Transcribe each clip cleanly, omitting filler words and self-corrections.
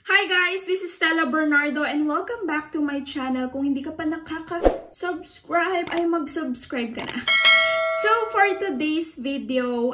Hi guys! This is Stella Bernardo and welcome back to my channel. Kung hindi ka pa nakaka-subscribe, ay mag-subscribe ka na. So for today's video,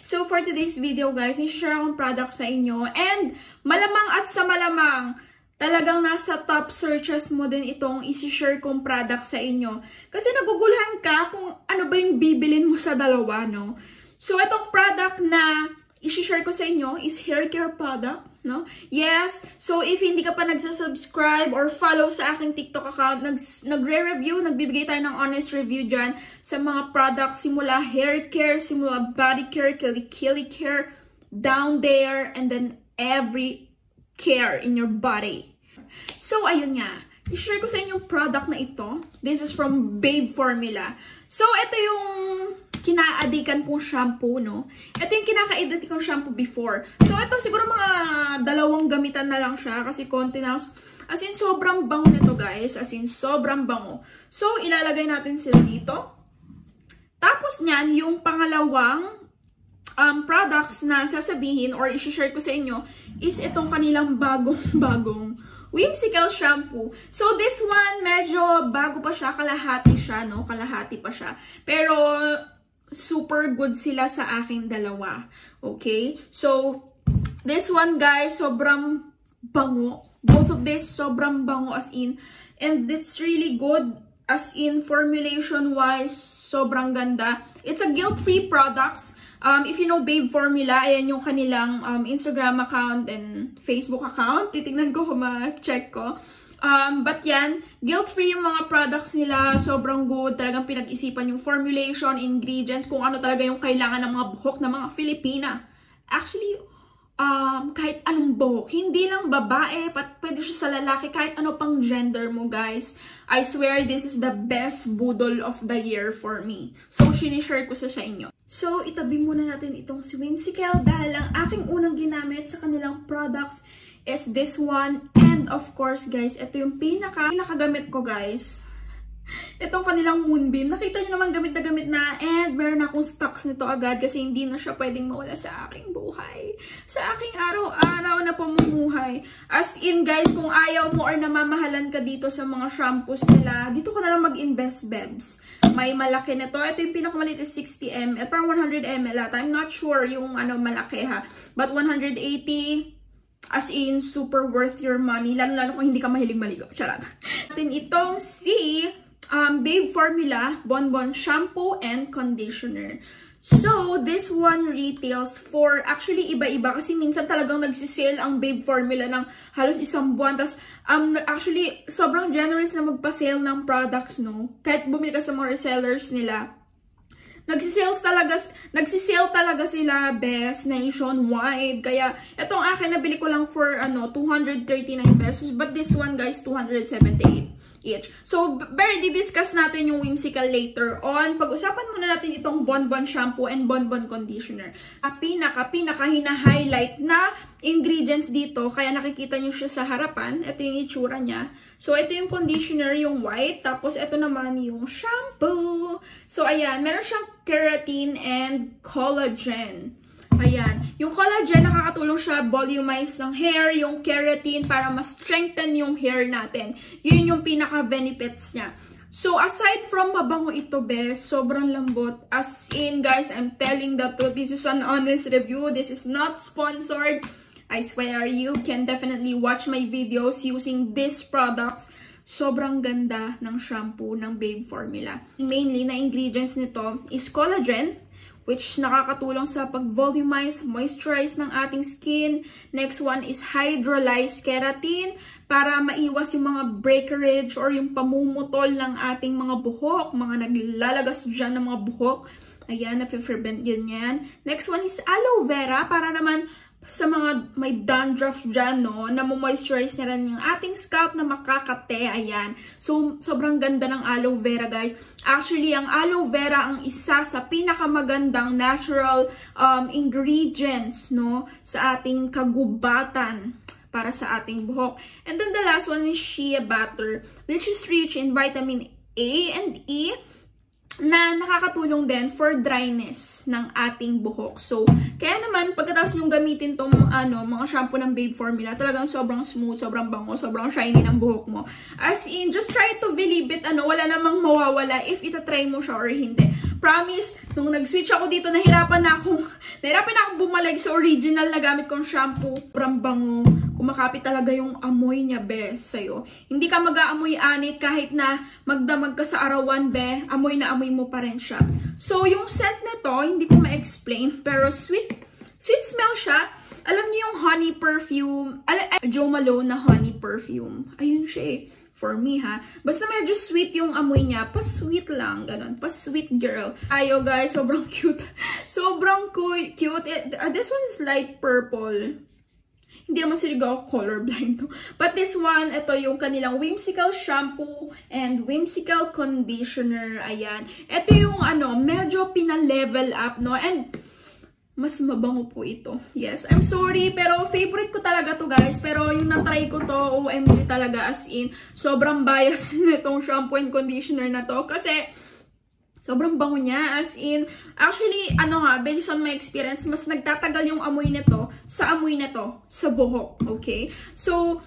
So for today's video guys, i-share akong product sa inyo and malamang at sa malamang, talagang nasa top searches mo din itong isi-share kong product sa inyo. Kasi naguguluhan ka kung ano ba yung bibilin mo sa dalawa, no? So itong product na i-share ko sa inyo is hair care product, no? Yes, so if hindi ka pa nagsasubscribe or follow sa aking TikTok account, nagre-review, nagbibigay tayo ng honest review dyan sa mga products, simula hair care, simula body care, kilikili care, down there, and then every care in your body. So, ayun nga. I-share ko sa inyo yung product na ito. This is from Babe Formula. So, ito yung kinaadikan kong shampoo, no? Ito yung kinakaedit kong shampoo before. So, ito siguro mga dalawang gamitan na lang siya kasi konti na. As in, sobrang bango nito, guys. As in, sobrang bango. So, ilalagay natin sila dito. Tapos niyan, yung pangalawang products na sasabihin or i-share ko sa inyo is itong kanilang bagong Whimsical shampoo. So, this one, medyo bago pa siya. Kalahati siya, no? Kalahati pa siya. Pero, super good sila sa aking dalawa. Okay? So, this one, guys, sobrang bango. Both of this, sobrang bango as in. And it's really good as in formulation-wise. Sobrang ganda. It's a guilt-free products. If you know Babe Formula, ayan yung kanilang Instagram account and Facebook account. Titignan ko kung ma-check ko. But yan, guilt-free yung mga products nila. Sobrang good. Talagang pinag-isipan yung formulation, ingredients, kung ano talaga yung kailangan ng mga buhok ng mga Filipina. Actually, kahit anong buhok. Hindi lang babae, pwede siya sa lalaki, kahit ano pang gender mo, guys. I swear, this is the best budol of the year for me. So, sinishare ko sa inyo. So, itabi muna natin itong si Whimsical dahil ang aking unang ginamit sa kanilang products is this one. And of course, guys, ito yung pinakagamit ko, guys. Itong kanilang Moonbeam. Nakita nyo naman gamit na gamit na. And meron akong stocks nito agad kasi hindi na siya pwedeng mawala sa aking buhay. Sa aking araw-araw na pamumuhay. As in, guys, kung ayaw mo or namamahalan ka dito sa mga shampoos nila, dito ka na lang mag-invest, bebs. May malaki na to. Ito yung pinakamaliit is 60 ml. Parang 100 ml at I'm not sure yung malaki ha. But 180, as in, super worth your money. Lalo kung hindi ka mahilig maligo. Charot. Natin itong si Babe Formula Bonbon Shampoo and Conditioner. So, this one retails for, actually, iba-iba. Kasi minsan talagang nagsisale ang Babe Formula ng halos isang buwan. Tapos, actually, sobrang generous na magpa-sale ng products, no? Kahit bumili ka sa mga resellers nila. Nagsisale talaga sila, best, nationwide. Kaya, itong akin, nabili ko lang for, 239 pesos. But this one, guys, 278 each. So, very di-discuss natin yung Whimsical later on. Pag-usapan muna natin itong Bonbon Shampoo and Bonbon Conditioner. Pinaka-hina-highlight na ingredients dito. Kaya nakikita nyo siya sa harapan. Ito yung itsura niya. So, ito yung conditioner, yung white. Tapos, ito naman yung shampoo. So, ayan. Meron siyang keratin and collagen. Ayan. Yung collagen, nakakatulong siya volumize ng hair, yung keratin para ma-strengthen yung hair natin. Yun yung pinaka-benefits niya. So, aside from mabango ito, best, sobrang lambot. As in, guys, I'm telling the truth. This is an honest review. This is not sponsored. I swear, you can definitely watch my videos using these products. Sobrang ganda ng shampoo ng Babe Formula. Mainly, na ingredients nito is collagen, which nakakatulong sa pag-volumize, moisturize ng ating skin. Next one is hydrolyzed keratin para maiwas yung mga breakage or yung pamumutol ng ating mga buhok, mga naglalagas dyan ng mga buhok. Ayan, nape-prevent yan. Next one is aloe vera para naman sa mga may dandruff dyan, no, na moisturize na rin yung ating scalp na makakate, ayan. So, sobrang ganda ng aloe vera, guys. Actually, ang aloe vera ang isa sa pinakamagandang natural ingredients, no, sa ating kagubatan para sa ating buhok. And then the last one is shea butter, which is rich in vitamin A and E. na nakakatulong din for dryness ng ating buhok. So, kaya naman, pagkatapos nyong gamitin tong mga shampoo ng Babe Formula, talagang sobrang smooth, sobrang bango, sobrang shiny ng buhok mo. As in, just try to believe it, wala namang mawawala if itatry mo siya or hindi. Promise, nung nag-switch ako dito, nahirapan na akong bumalik sa original na gamit kong shampoo. Sobrang bango. Kumakapit talaga yung amoy niya, be, sa'yo. Hindi ka mag-aamoy anit kahit na magdamag ka sa arawan, be. Amoy na amoy mo pa rin siya. So, yung scent nito, hindi ko ma-explain, pero sweet smell siya. Alam niyo yung honey perfume, Jo Malone na honey perfume. Ayun siya eh. For me, ha. Basta medyo sweet yung amoy niya. Pa-sweet lang, ganun. Pa-sweet girl. Ayo, guys. Sobrang cute. Sobrang cute. This one is light purple. Hindi naman sila colorblind. But this one, ito yung kanilang whimsical shampoo and whimsical conditioner. Ayan. Ito yung medyo pina-level up, no? And mas mabango po ito. Yes, I'm sorry, pero favorite ko talaga to, guys. Pero yung na-try ko to, OMG talaga, as in, sobrang bias nitong shampoo and conditioner na to. Kasi, sobrang bango niya, as in, actually, based on my experience, mas nagtatagal yung amoy nito sa amoy nito sa buhok, okay? So,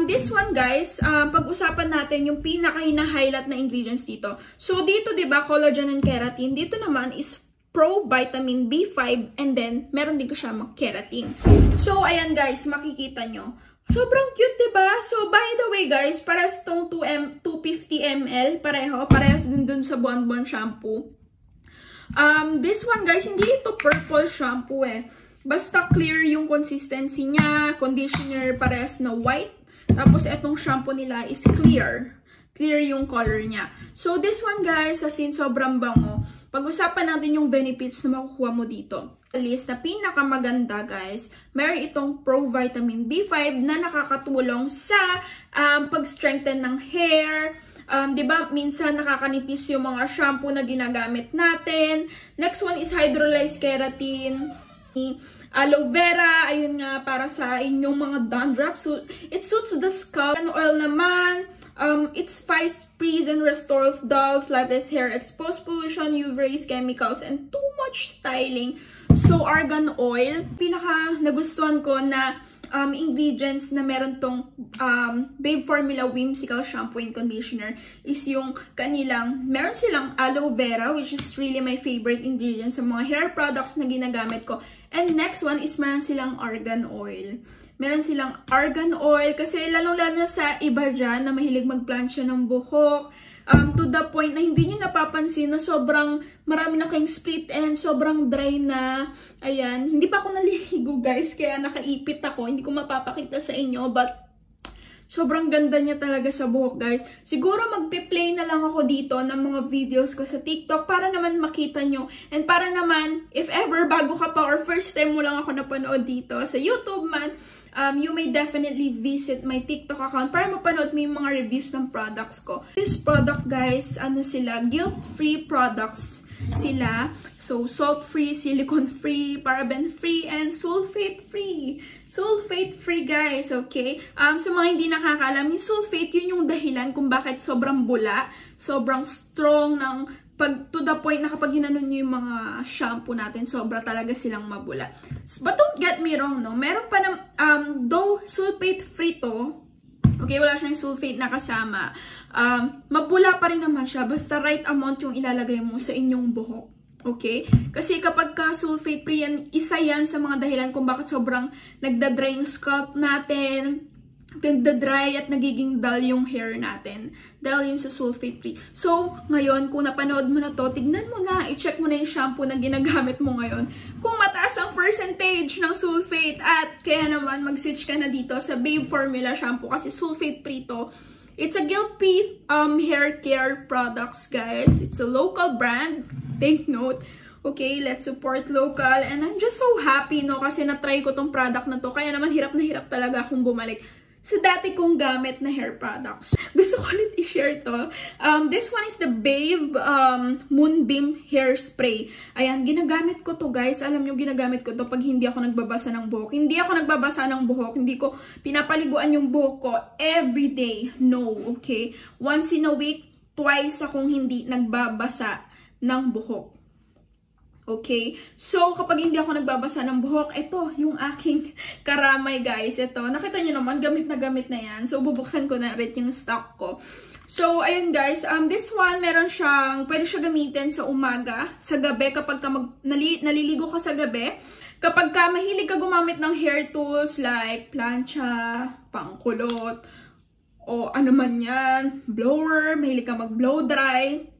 this one, guys, pag-usapan natin yung pinaka-hina-highlight na ingredients dito. So, dito, diba, collagen and keratin. Dito naman is Pro Vitamin B5, and then, meron din ko siya keratin. So, ayan, guys, makikita nyo. Sobrang cute, diba? So, by the way, guys, parehas itong 250 ml. Parehas din dun sa Bonbon shampoo. This one, guys, hindi ito purple shampoo eh. Basta clear yung consistency niya. Conditioner, parehas na white. Tapos, itong shampoo nila is clear. Clear yung color niya. So, this one, guys, as in, sobrang bango. Pag-usapan natin yung benefits na makukuha mo dito. List na pinakamaganda, guys, meron itong Pro Vitamin B5 na nakakatulong sa pag-strengthen ng hair. Diba, minsan nakakanipis yung mga shampoo na ginagamit natin. Next one is hydrolyzed keratin. Aloe vera, ayun nga, para sa inyong mga dandruff. So, it suits the scalp. And oil naman, it spice-frees and restores dull, lifeless hair, exposed pollution, UV rays, chemicals, and too much styling. So, argan oil, pinaka nagustuhan ko na ingredients na meron tong Babe Formula Whimsical Shampoo and Conditioner is yung kanilang, meron silang aloe vera, which is really my favorite ingredient sa mga hair products na ginagamit ko. And next one is meron silang argan oil. Meron silang argan oil kasi lalong-lalo na sa iba dyan na mahilig magplansya ng buhok. To the point na hindi nyo napapansin na sobrang marami na kayong split end, sobrang dry na. Ayan, hindi pa ako naliligo, guys, kaya nakaipit ako. Hindi ko mapapakita sa inyo, but sobrang ganda niya talaga sa buhok, guys. Siguro magpe-play na lang ako dito ng mga videos ko sa TikTok para naman makita nyo. And para naman, if ever bago ka pa or first time mo lang ako napanood dito sa YouTube man, you may definitely visit my TikTok account para mapanood mo yung mga reviews ng products ko. This product, guys, sila, guilt-free products sila. So, salt-free, silicone-free, paraben-free, and sulfate-free. Sulfate-free, guys, okay? Sa mga hindi nakakaalam, yung sulfate, yun yung dahilan kung bakit sobrang bula, sobrang strong ng to the point na kapag ginanon nyo yung mga shampoo natin, sobra talaga silang mabula. But don't get me wrong, no? Meron pa na, though sulfate-free to, okay, wala siyang sulfate na kasama, mabula pa rin naman siya, basta right amount yung ilalagay mo sa inyong buhok. Okay? Kasi kapag ka sulfate-free yan, isa yan sa mga dahilan kung bakit sobrang nagda-dry yung scalp natin, nagda-dry at nagiging dull yung hair natin. Dahil yun sa sulfate-free. So, ngayon, kung napanood mo na to, tignan mo na, i-check mo na yung shampoo na ginagamit mo ngayon. Kung mataas ang percentage ng sulfate at kaya naman mag-switch ka na dito sa Babe Formula shampoo kasi sulfate-free to. It's a guilt-free hair care products, guys. It's a local brand. Take note. Okay, let's support local. And I'm just so happy, no, kasi na-try ko tong product na to. Kaya naman hirap na hirap talaga akong bumalik sa dati kong gamit na hair products. Gusto ko ulit i-share to. This one is the Babe Moonbeam Hair Spray. Ayan, ginagamit ko to, guys. Alam nyo, ginagamit ko to pag hindi ako nagbabasa ng buhok. Hindi ako nagbabasa ng buhok. Hindi ko pinapaliguan yung buhok ko everyday. No, okay? Once in a week, twice akong hindi nagbabasa ng buhok. Okay? So, kapag hindi ako nagbabasa ng buhok, ito yung aking karamay, guys. Ito, nakita nyo naman, gamit na yan. So, bubuksan ko na rin yung stock ko. So, ayun guys, this one, meron siyang, pwede siya gamitin sa umaga, sa gabi, kapag ka naliligo ka sa gabi. Kapag ka mahilig ka gumamit ng hair tools like plancha, pangkulot, o ano man yan, blower, mahilig ka mag-blow dry,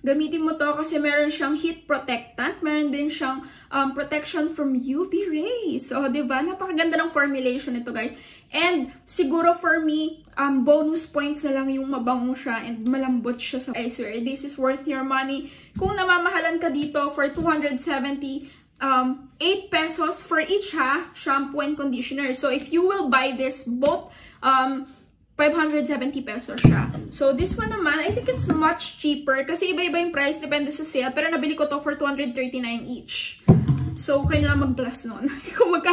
gamitin mo to kasi meron siyang heat protectant, meron din siyang protection from UV rays. So, diba? Napakaganda ng formulation nito, guys. And, siguro for me, bonus points na lang yung mabango siya and malambot siya sa I swear, this is worth your money. Kung namamahalan ka dito for 270, 8 pesos for each shampoo and conditioner. So, if you will buy this both, 570 pesos siya. So, this one naman, I think it's much cheaper kasi iba-iba yung price, depende sa sale. Pero nabili ko to for 239 each. So, kayo na mag-plus nun.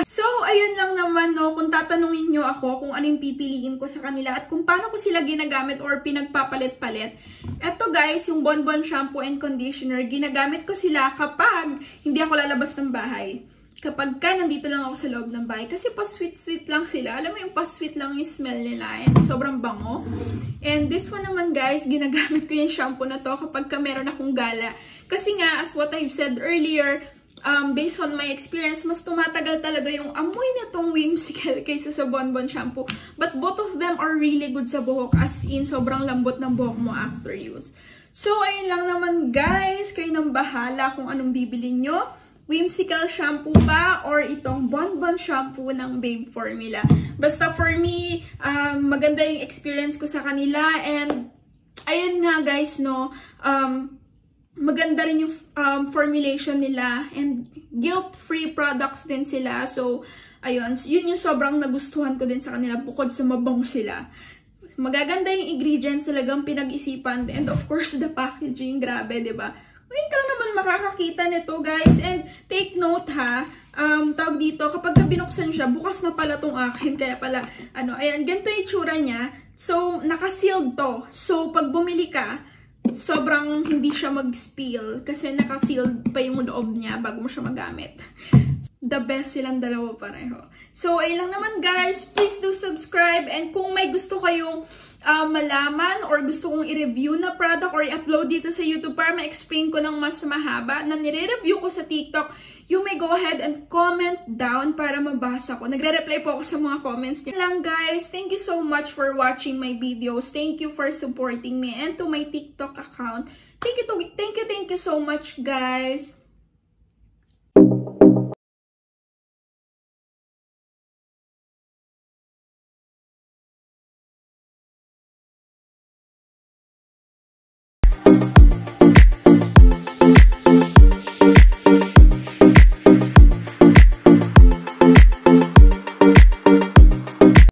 So, ayun lang naman, no, kung tatanungin nyo ako kung anong pipiliin ko sa kanila at kung paano ko sila ginagamit or pinagpapalit-palit. Eto guys, yung Bonbon Shampoo and Conditioner, ginagamit ko sila kapag hindi ako lalabas ng bahay. Kapag ka nandito lang ako sa loob ng bahay. Kasi pa-sweet-sweet lang sila. Alam mo yung pa-sweet lang yung smell nila. And sobrang bango. And this one naman guys, ginagamit ko yung shampoo na to kapag ka meron akong gala. Kasi nga, as what I've said earlier, based on my experience, mas tumatagal talaga yung amoy na tong Whimsical kaysa sa Bonbon Shampoo. But both of them are really good sa buhok. As in, sobrang lambot ng buhok mo after use. So, ayun lang naman guys. Kayo nang bahala kung anong bibili nyo. Whimsical shampoo ba or itong Bonbon shampoo ng Babe Formula. Basta for me, maganda yung experience ko sa kanila and ayun nga guys, no, maganda rin yung formulation nila and guilt-free products din sila. So, ayun, yun yung sobrang nagustuhan ko din sa kanila bukod sa mabango sila. Magaganda yung ingredients, talagang pinag-isipan and of course the packaging, grabe, 'di ba? Ngayon ka lang naman makakakita nito, guys. And take note, ha. Tawag dito, kapag binuksan siya, bukas na pala tong akin. Kaya pala, ayan, ganito yung itsura niya. So, naka-sealed to. So, pag bumili ka, sobrang hindi siya mag-spill. Kasi naka-sealed pa yung loob niya bago mo siya magamit. The best silang dalawa pareho. So, ayun lang naman, guys. Please do subscribe. And kung may gusto kayong malaman or gusto kong i-review na product or i-upload dito sa YouTube para ma-explain ko ng mas mahaba na nire-review ko sa TikTok, you may go ahead and comment down para mabasa ko. Nagre-reply po ako sa mga comments niyo. Lang guys, thank you so much for watching my videos. Thank you for supporting me and to my TikTok account. Thank you so much guys.